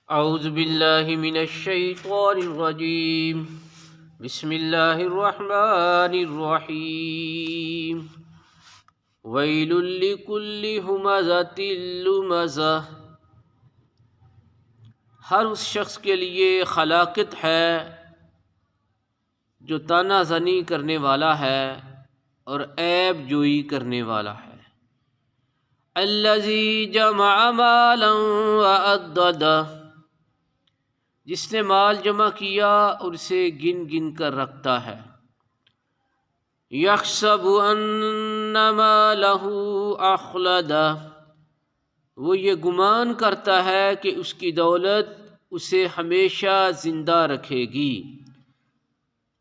اعوذ باللہ من الشیطان الرجیم بسم اللہ الرحمن الرحیم ویل لکل ہمزۃ لمزہ، ہر اس شخص کے لیے ہلاکت ہے جو طعنہ زنی کرنے والا ہے اور عیب جوئی کرنے والا ہے۔ الذی جمع مالا وعددہ، جس نے مال جمع کیا اور اسے گن گن کر رکھتا ہے۔ یحسب ان مالہ اخلدہ، وہ یہ گمان کرتا ہے کہ اس کی دولت اسے ہمیشہ زندہ رکھے گی۔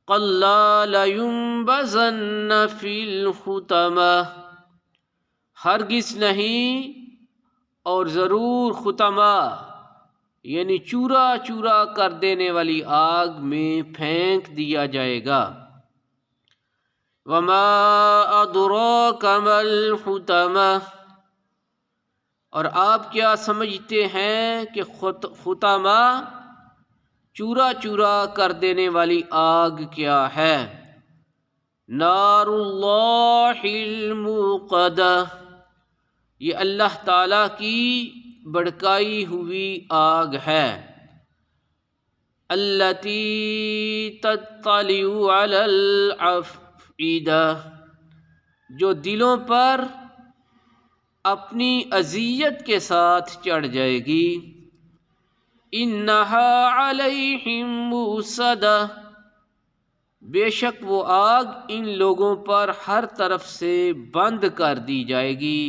کلا لینبذن فی الحطمہ، ہرگز نہیں اور ضرور حطمہ یعنی چورا چورا کر دینے والی آگ میں پھینک دیا جائے گا۔ وما ادراک ما الحطمہ، اور آپ کیا سمجھتے ہیں کہ حطمہ چورا چورا کر دینے والی آگ کیا ہے؟ نار اللہ الموقدہ، یہ اللہ تعالیٰ کی بھڑکائی ہوئی آگ ہے۔ التی تطلع علی الافئدہ، جو دلوں پر اپنی اذیت کے ساتھ چڑھ جائے گی۔ انہا علیہم موصدہ، بے شک وہ آگ ان لوگوں پر ہر طرف سے بند کر دی جائے گی۔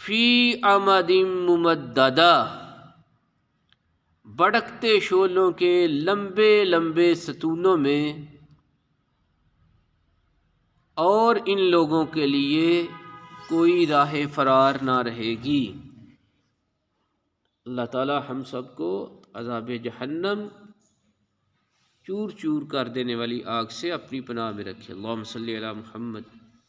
فی عمد ممددہ، بھڑکتے شعلوں کے لمبے لمبے ستونوں میں، اور ان لوگوں کے لیے کوئی راہ فرار نہ رہے گی۔ اللہ تعالی ہم سب کو عذاب جہنم چور چور کر دینے والی آگ سے اپنی پناہ میں رکھے۔ اللہم صلی علی محمد۔